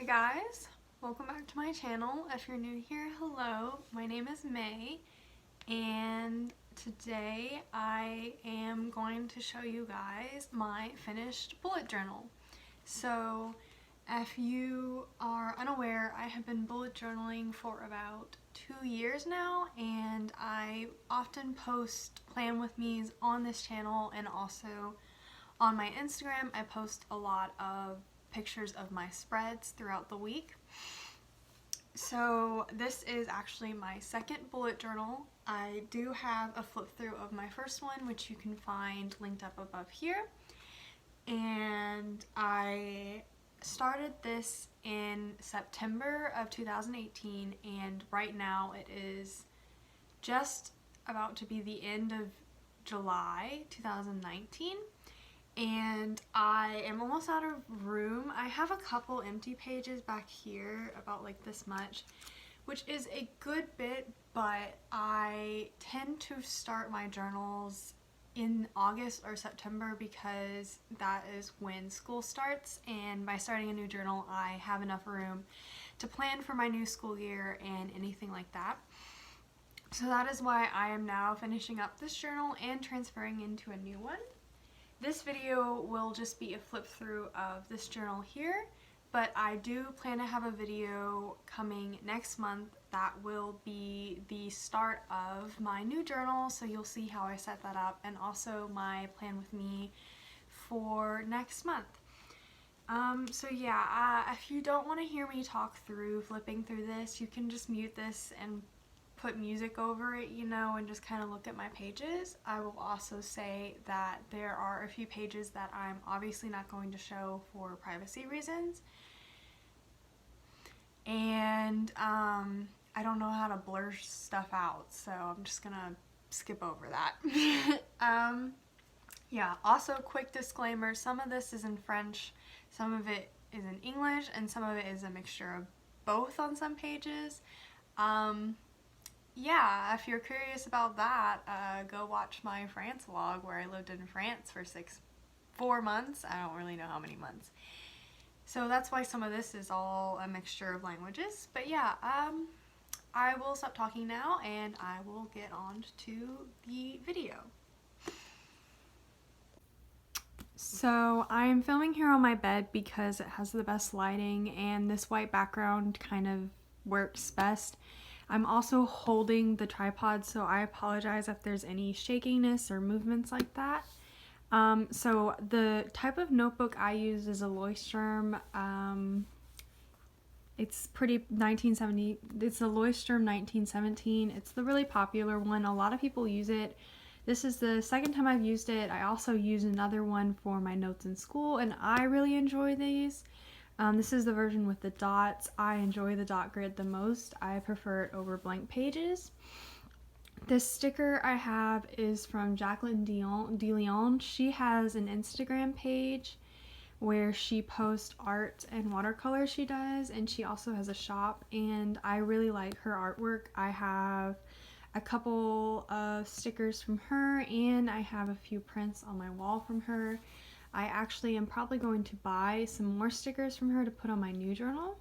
guys, welcome back to my channel. If you're new here, hello, my name is May, and today I am going to show you guys my finished bullet journal. So if you are unaware, I have been bullet journaling for about 2 years now, and I often post plan with me's on this channel, and also on my Instagram I post a lot of pictures of my spreads throughout the week. So this is actually my second bullet journal. I do have a flip through of my first one, which you can find linked up above here, and I started this in September of 2018, and right now it is just about to be the end of July 2019. And I am almost out of room. I have a couple empty pages back here, about like this much, which is a good bit, but I tend to start my journals in August or September because that is when school starts, and by starting a new journal I have enough room to plan for my new school year and anything like that. So that is why I am now finishing up this journal and transferring into a new one. This video will just be a flip through of this journal here, but I do plan to have a video coming next month that will be the start of my new journal, so you'll see how I set that up, and also my plan with me for next month. So yeah, if you don't want to hear me talk through flipping through this, you can just mute this and put music over it, you know, and just kind of look at my pages. I will also say that there are a few pages that I'm obviously not going to show for privacy reasons, and I don't know how to blur stuff out, so I'm just gonna skip over that. Yeah, also quick disclaimer, some of this is in French, some of it is in English, and some of it is a mixture of both on some pages. Yeah, if you're curious about that, go watch my France vlog where I lived in France for 4 months. I don't really know how many months. So that's why some of this is all a mixture of languages. But yeah, I will stop talking now and I will get on to the video. So I'm filming here on my bed because it has the best lighting and this white background kind of works best. I'm also holding the tripod, so I apologize if there's any shakiness or movements like that. So the type of notebook I use is a Leuchtturm. It's pretty 1970. It's a Leuchtturm 1917. It's the really popular one. A lot of people use it. This is the second time I've used it. I also use another one for my notes in school, and I really enjoy these. This is the version with the dots. I enjoy the dot grid the most. I prefer it over blank pages. This sticker I have is from Jacqueline DeLeon. She has an Instagram page where she posts art and watercolor she does, and she also has a shop, and I really like her artwork. I have a couple of stickers from her, and I have a few prints on my wall from her. I actually am probably going to buy some more stickers from her to put on my new journal.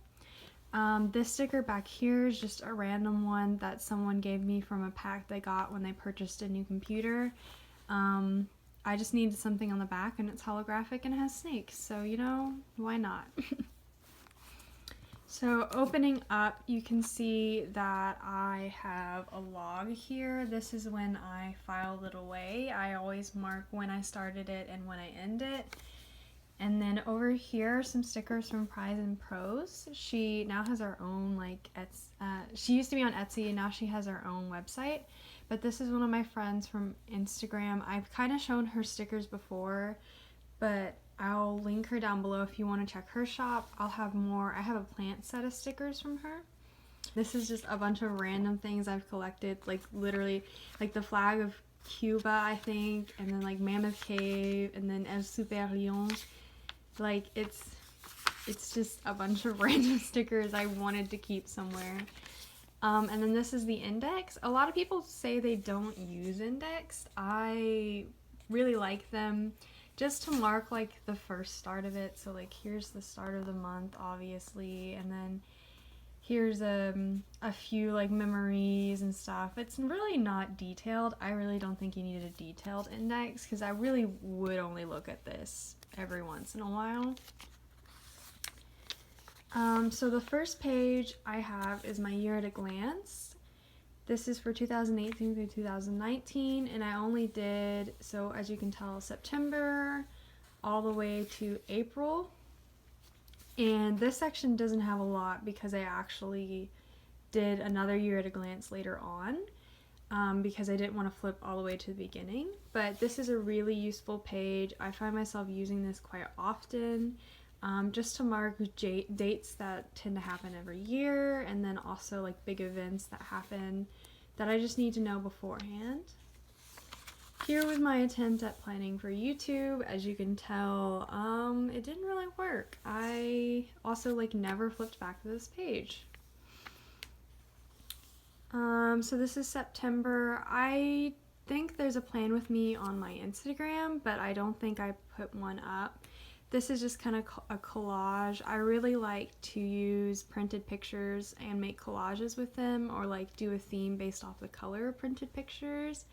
This sticker back here is just a random one that someone gave me from a pack they got when they purchased a new computer. I just needed something on the back, and it's holographic and it has snakes, so you know, why not? So opening up, you can see that I have a log here. This is when I filed it away. I always mark when I started it and when I end it. And then over here, some stickers from Prize and Prose. She now has her own, like, she used to be on Etsy, and now she has her own website. But this is one of my friends from Instagram. I've kind of shown her stickers before, but I'll link her down below if you want to check her shop. I'll have more. I have a plant set of stickers from her. This is just a bunch of random things I've collected, like literally like the flag of Cuba, I think, and then like Mammoth Cave, and then El Super Lion. Like it's just a bunch of random stickers I wanted to keep somewhere. And then this is the index. A lot of people say they don't use index. I really like them. just to mark like the first start of it. So like here's the start of the month, obviously, and then here's a few like memories and stuff. It's really not detailed. I really don't think you need a detailed index because I really would only look at this every once in a while. So the first page I have is my year at a glance. This is for 2018 through 2019, and I only did, so as you can tell, September all the way to April. And this section doesn't have a lot because I actually did another year at a glance later on, because I didn't want to flip all the way to the beginning. But this is a really useful page. I find myself using this quite often, just to mark dates that tend to happen every year, and then also like big events that happen that I just need to know beforehand. Here was my attempt at planning for YouTube. As you can tell, it didn't really work. I also like never flipped back to this page. So this is September. I think there's a plan with me on my Instagram, but I don't think I put one up. This is just kind of a collage. I really like to use printed pictures and make collages with them, or like do a theme based off the color of printed pictures.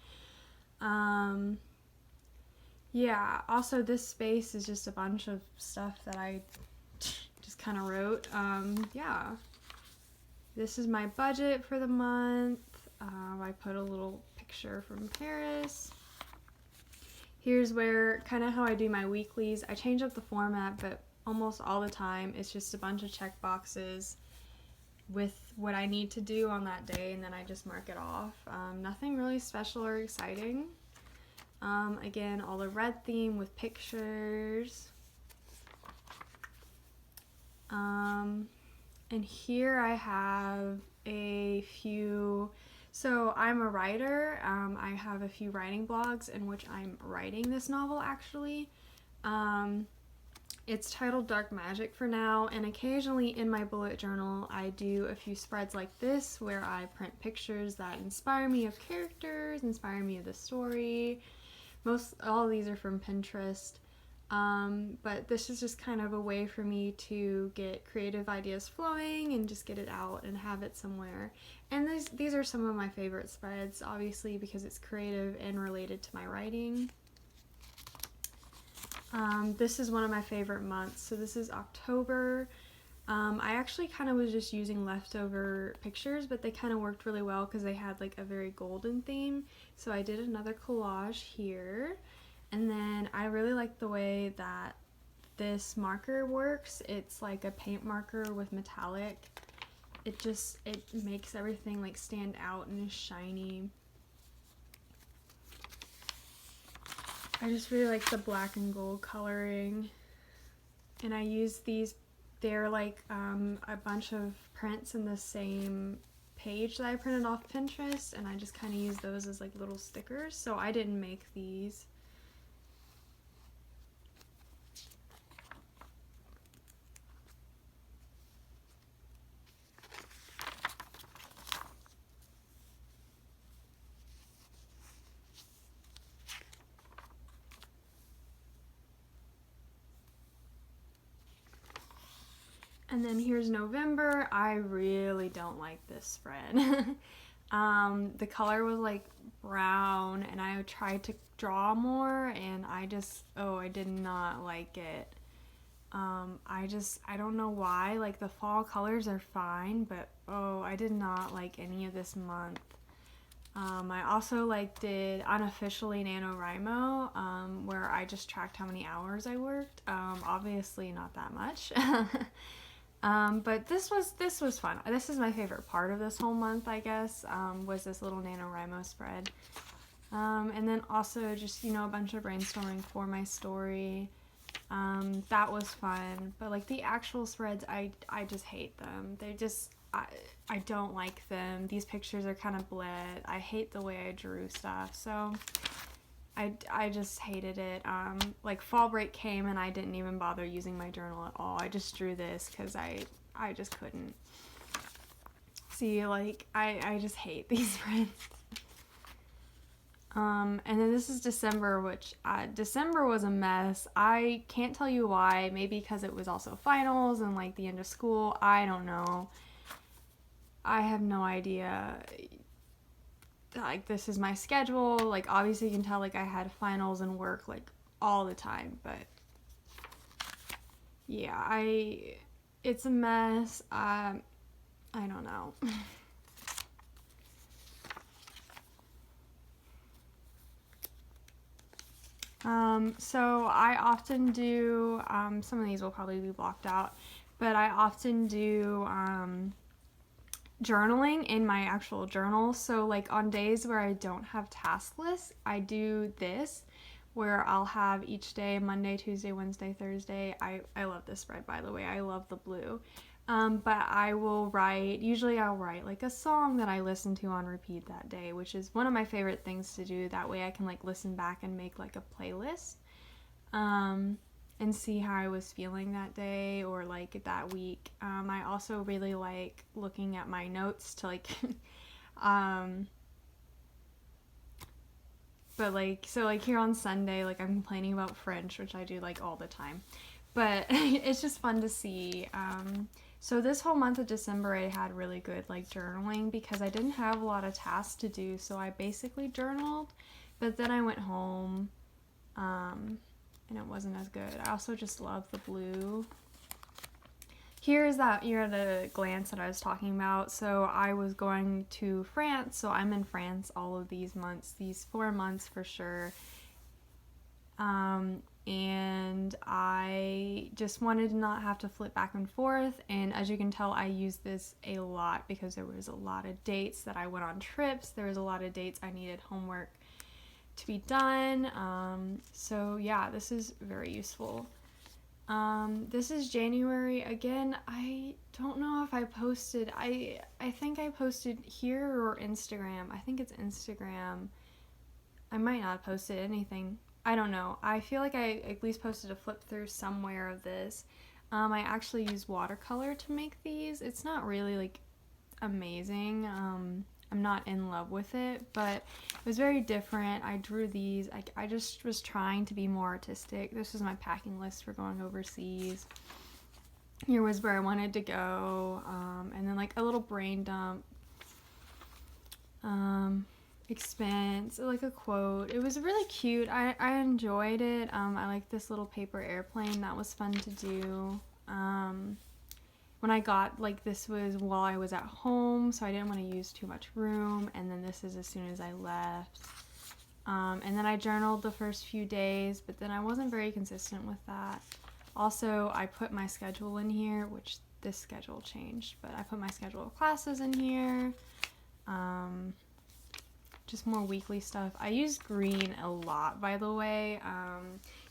Yeah, also this space is just a bunch of stuff that I just kind of wrote. Yeah, this is my budget for the month. I put a little picture from Paris. Here's where kind of how I do my weeklies. I change up the format, but almost all the time it's just a bunch of check boxes with what I need to do on that day, and then I just mark it off. Nothing really special or exciting. Again, all the red theme with pictures. And here I have a few. So I'm a writer. I have a few writing blogs in which I'm writing this novel actually. It's titled Dark Magic for now, and occasionally in my bullet journal I do a few spreads like this where I print pictures that inspire me of characters, inspire me of the story. All of these are from Pinterest, but this is just kind of a way for me to get creative ideas flowing and just get it out and have it somewhere. And these are some of my favorite spreads, obviously, because it's creative and related to my writing. This is one of my favorite months, so this is October. I actually kind of was just using leftover pictures, but they kind of worked really well because they had like a very golden theme. So I did another collage here, and then I really like the way that this marker works. It's like a paint marker with metallic. It makes everything like stand out and is shiny. I just really like the black and gold coloring, and I use these. They're like a bunch of prints in the same page that I printed off Pinterest, and I just kind of use those as like little stickers, so I didn't make these. And then here's November. I really don't like this spread. The color was like brown, and I tried to draw more, and I did not like it. I don't know why. Like the fall colors are fine, but I did not like any of this month. I also did unofficially NaNoWriMo, where I just tracked how many hours I worked. Obviously not that much. But this was fun. This is my favorite part of this whole month, I guess, was this little NaNoWriMo spread. And then also just, a bunch of brainstorming for my story. That was fun. But like the actual spreads, I just hate them. I don't like them. These pictures are kind of bled. I hate the way I drew stuff. So I just hated it. Like fall break came and I didn't even bother using my journal at all. I just drew this because I just couldn't. See, I just hate these prints. And then this is December, which December was a mess. I can't tell you why. Maybe because it was also finals and like the end of school. I don't know. I have no idea. Like, this is my schedule. Like, obviously you can tell like I had finals and work like all the time, but yeah, it's a mess. I don't know. So I often do, some of these will probably be blocked out, but I often do journaling in my actual journal. So like on days where I don't have task lists, I do this, where I'll have each day, Monday, Tuesday, Wednesday, Thursday. I love this spread, by the way. I love the blue. But I will write, usually I'll write like a song that I listen to on repeat that day, which is one of my favorite things to do. That way I can like listen back and make like a playlist, and see how I was feeling that day or like that week. I also really like looking at my notes to like, but like, so like here on Sunday, like I'm complaining about French, which I do like all the time, but it's just fun to see. So this whole month of December, I had really good like journaling because I didn't have a lot of tasks to do. So I basically journaled, but then I went home, and it wasn't as good. I also just love the blue. Here's that year at a glance that I was talking about. So I was going to France. So I'm in France all of these months, these 4 months for sure. And I just wanted to not have to flip back and forth. And as you can tell, I use this a lot because there was a lot of dates that I went on trips. There was a lot of dates I needed homework to be done. So yeah, this is very useful. This is January. Again, I don't know if I posted, I think I posted here or Instagram. I think it's Instagram. I might not have posted anything. I don't know. I feel like I at least posted a flip through somewhere of this. I actually use watercolor to make these. It's not really like amazing. I'm not in love with it, but it was very different. I drew these. I just was trying to be more artistic. This was my packing list for going overseas. Here was where I wanted to go, and then like a little brain dump. Expense, like a quote. It was really cute. I enjoyed it. I like this little paper airplane. That was fun to do. When I got, like, this was while I was at home, so I didn't want to use too much room. And then this is as soon as I left. And then I journaled the first few days, but then I wasn't very consistent with that. Also, I put my schedule in here, which this schedule changed, but I put my schedule of classes in here. Just more weekly stuff. I use green a lot, by the way,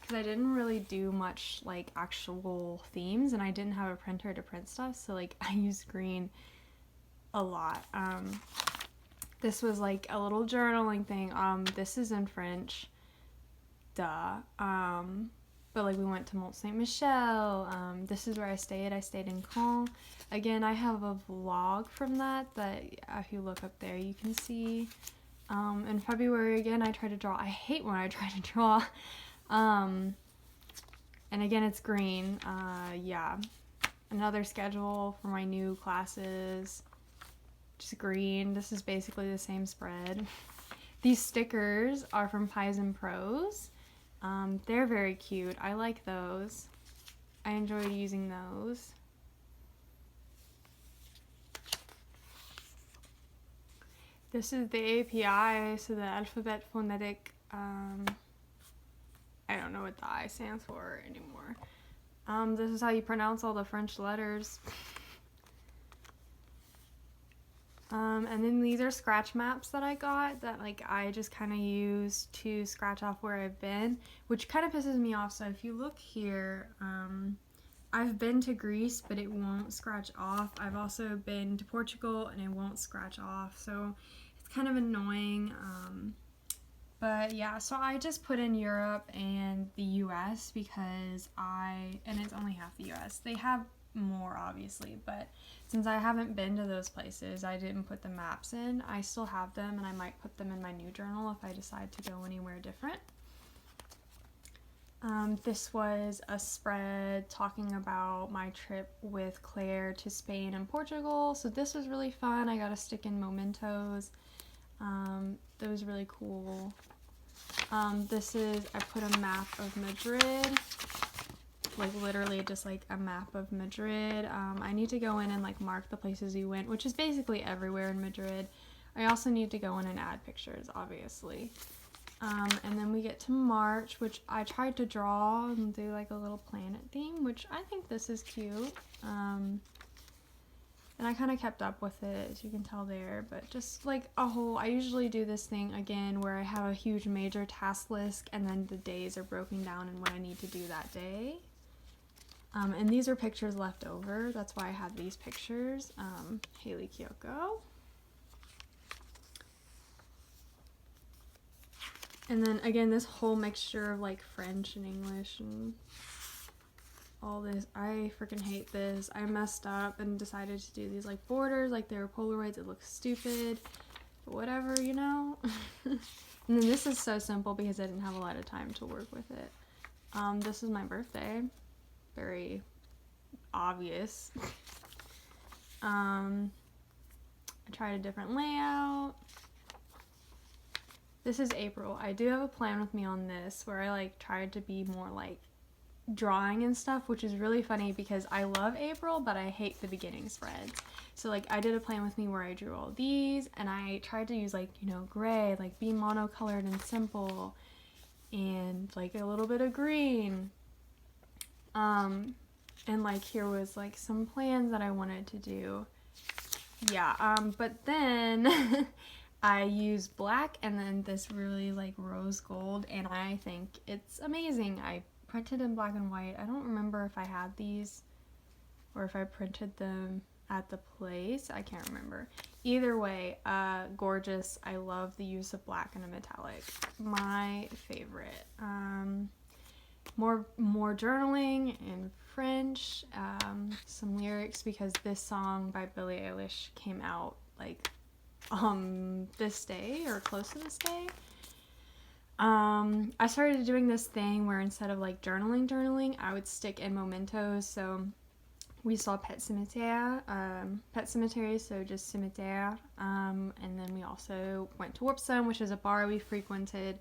because I didn't really do much like actual themes, and I didn't have a printer to print stuff, so like I used green a lot. This was like a little journaling thing. This is in French, duh. But like we went to Mont Saint Michel. This is where I stayed. I stayed in Caen. Again, I have a vlog from that if you look up there, you can see. In February, again, I try to draw. I hate when I try to draw. And again, it's green. Yeah. Another schedule for my new classes. Just green. This is basically the same spread. These stickers are from Pies and Pros. They're very cute. I like those. I enjoyed using those. This is the API, so the alphabet phonetic, I don't know what the I stands for anymore. This is how you pronounce all the French letters. And then these are scratch maps that I got that like I just kind of use to scratch off where I've been, which kind of pisses me off. So if you look here, I've been to Greece, but it won't scratch off. I've also been to Portugal and it won't scratch off. So it's kind of annoying. But yeah, so I just put in Europe and the US because and it's only half the US. They have more obviously, but since I haven't been to those places, I didn't put the maps in. I still have them, and I might put them in my new journal if I decide to go anywhere different. This was a spread talking about my trip with Claire to Spain and Portugal, so this was really fun. I got to stick in mementos. That was really cool. This is, I put a map of Madrid, like literally just like a map of Madrid. I need to go in and like mark the places we went, which is basically everywhere in Madrid. I also need to go in and add pictures, obviously. And then we get to March, which I tried to draw and do like a little planet theme, which I think this is cute. And I kind of kept up with it, as you can tell there, but just like a whole, I usually do this thing again where I have a huge major task list and then the days are broken down and what I need to do that day. And these are pictures left over, that's why I have these pictures. Haley Kyoko. And then again, this whole mixture of like French and English and all this. I freaking hate this. I messed up and decided to do these like borders like they were Polaroids. It looks stupid, but whatever, you know. And then this is so simple because I didn't have a lot of time to work with it. This is my birthday. Very obvious. I tried a different layout. This is April. I do have a plan with me on this where I like tried to be more like drawing and stuff, which is really funny because I love April, but I hate the beginning spreads. So like I did a plan with me where I drew all these and I tried to use like, you know, gray, like be monocolored and simple, and like a little bit of green. And like here was like some plans that I wanted to do. Yeah, but then I used black and then this really like rose gold, and I think it's amazing. I printed in black and white. I don't remember if I had these or if I printed them at the place. I can't remember. Either way, gorgeous. I love the use of black and a metallic. My favorite. More journaling in French. Some lyrics because this song by Billie Eilish came out like this day or close to this day. I started doing this thing where instead of like journaling, I would stick in mementos. So we saw Pet Cemetery, so just Cimetière. And then we also went to Warpstone, which is a bar we frequented.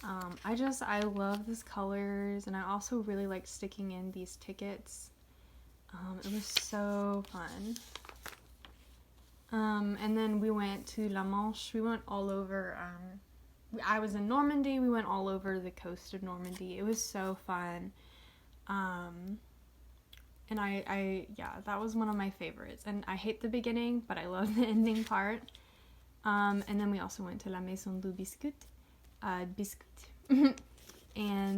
I love these colors, and I also really like sticking in these tickets. It was so fun. And then we went to La Manche. We went all over, I was in Normandy. We went all over the coast of Normandy. It was so fun. And yeah, that was one of my favorites. And I hate the beginning, but I love the ending part. And then we also went to La Maison du Biscuit. And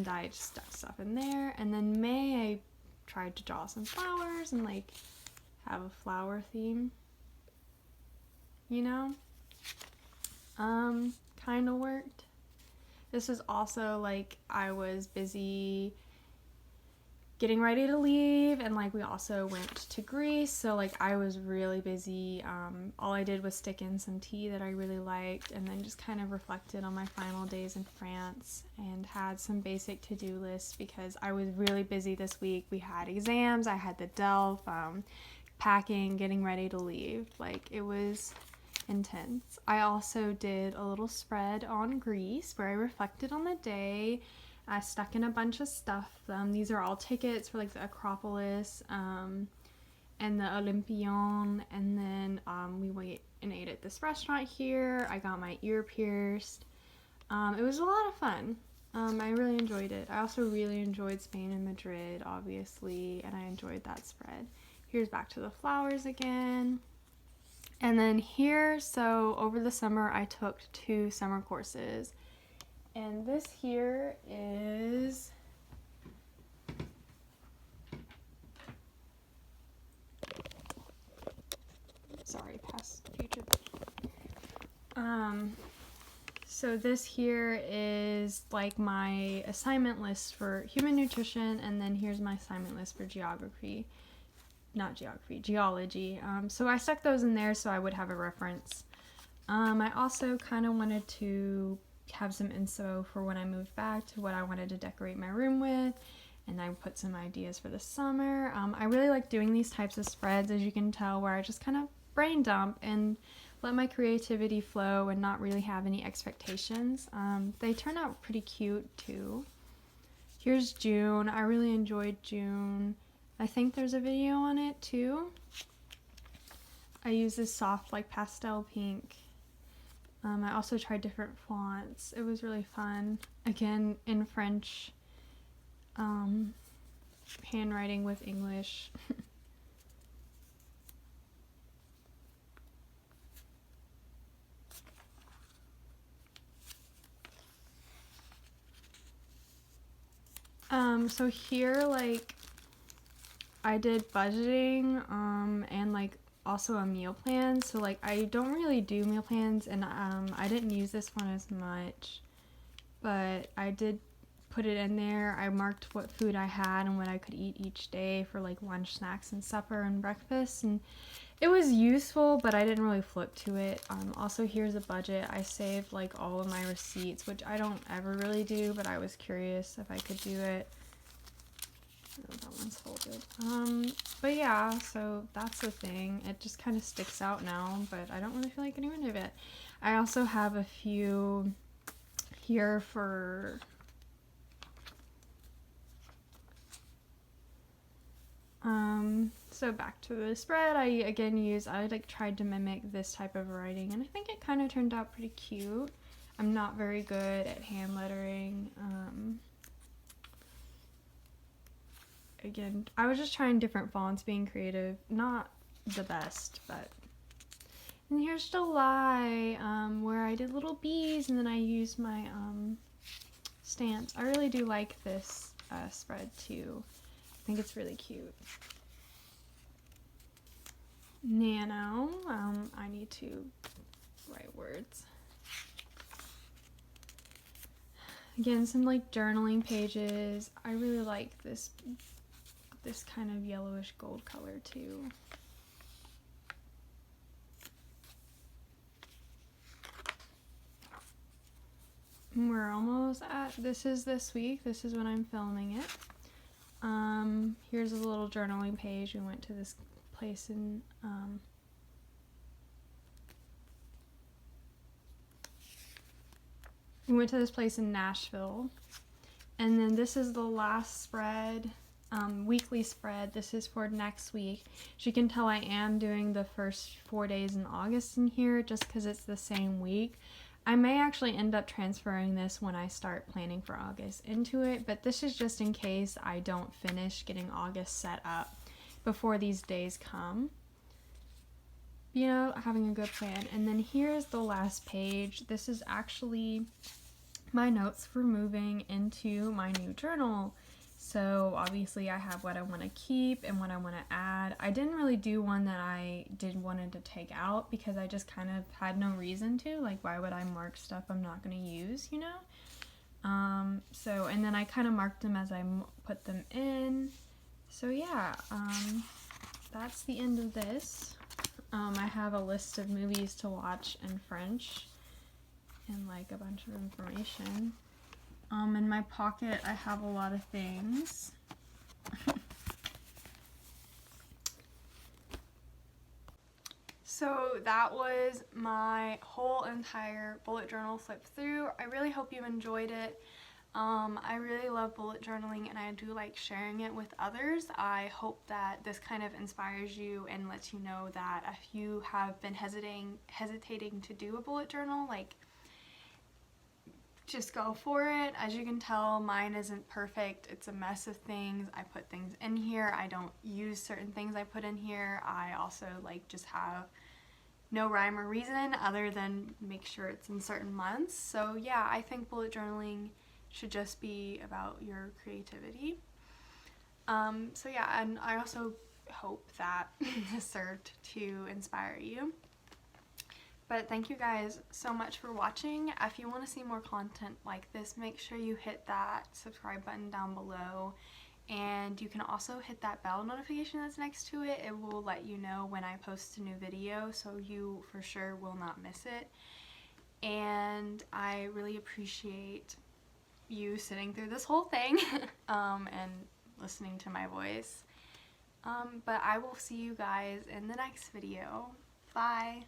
I just stuck stuff in there. And then May, I tried to draw some flowers and like have a flower theme, you know. Kind of worked. This is also like I was busy getting ready to leave, and like we also went to Greece, so like I was really busy. All I did was stick in some tea that I really liked, and then just kind of reflected on my final days in France and had some basic to-do lists because I was really busy this week. We had exams, I had the DELF, packing, getting ready to leave. Like it was intense. I also did a little spread on Greece where I reflected on the day. I stuck in a bunch of stuff. These are all tickets for like the Acropolis and the Olympion, and then we went and ate at this restaurant here. I got my ear pierced. It was a lot of fun. I really enjoyed it. I also really enjoyed Spain and Madrid, obviously, and I enjoyed that spread. Here's back to the flowers again. And then here, so over the summer, I took 2 summer courses. And this here is past future. So this here is like my assignment list for human nutrition, and then here's my assignment list for geography. not geography, geology. So I stuck those in there so I would have a reference. I also kind of wanted to have some info for when I moved back to what I wanted to decorate my room with, and I put some ideas for the summer. I really like doing these types of spreads, as you can tell, where I just kind of brain dump and let my creativity flow and not really have any expectations. They turn out pretty cute too. Here's June. I really enjoyed June. I think there's a video on it too. I use this soft like pastel pink. I also tried different fonts. It was really fun. Again, in French, handwriting with English. So here, like, I did budgeting, and like also a meal plan. So like I don't really do meal plans, and I didn't use this one as much, but I did put it in there. I marked what food I had and what I could eat each day for like lunch, snacks, and supper and breakfast, and it was useful, but I didn't really flip to it. Also, here's a budget. I saved like all of my receipts, which I don't ever really do, but I was curious if I could do it. Oh, that one's folded. But yeah, so that's the thing. It just kind of sticks out now, but I don't really feel like getting rid of it. I also have a few here for so back to the spread. I like tried to mimic this type of writing, and I think it kind of turned out pretty cute. I'm not very good at hand lettering. Again, I was just trying different fonts, being creative. Not the best, but. And here's July, where I did little bees, and then I used my stamps. I really do like this spread too. I think it's really cute. Nano, I need to write words. Again, some like journaling pages. I really like this kind of yellowish gold color too. We're almost at, this is this week. This is when I'm filming it. Here's a little journaling page. We went to this place in Nashville, and then this is the last spread, weekly spread. This is for next week. As you can tell, I am doing the first 4 days in August in here just because it's the same week. I may actually end up transferring this when I start planning for August into it, but this is just in case I don't finish getting August set up before these days come. You know, having a good plan. And then here's the last page. This is actually my notes for moving into my new journal. So obviously I have what I want to keep and what I want to add. I didn't really do one that I wanted to take out because I just kind of had no reason to. Like, why would I mark stuff I'm not going to use, you know? So, and then I kind of marked them as I put them in. So yeah, that's the end of this. I have a list of movies to watch in French and like a bunch of information. In my pocket, I have a lot of things. So that was my whole entire bullet journal flip through. I really hope you enjoyed it. I really love bullet journaling, and I do like sharing it with others. I hope that this kind of inspires you and lets you know that if you have been hesitating to do a bullet journal, like, just go for it. As you can tell, mine isn't perfect. It's a mess of things. I put things in here. I don't use certain things I put in here. I also like just have no rhyme or reason other than make sure it's in certain months. So yeah, I think bullet journaling should just be about your creativity. So yeah, and I also hope that this served to inspire you. But thank you guys so much for watching. If you want to see more content like this, make sure you hit that subscribe button down below And you can also hit that bell notification that's next to it. It will let you know when I post a new video, so you for sure will not miss it. And I really appreciate you sitting through this whole thing and listening to my voice. But I will see you guys in the next video. Bye!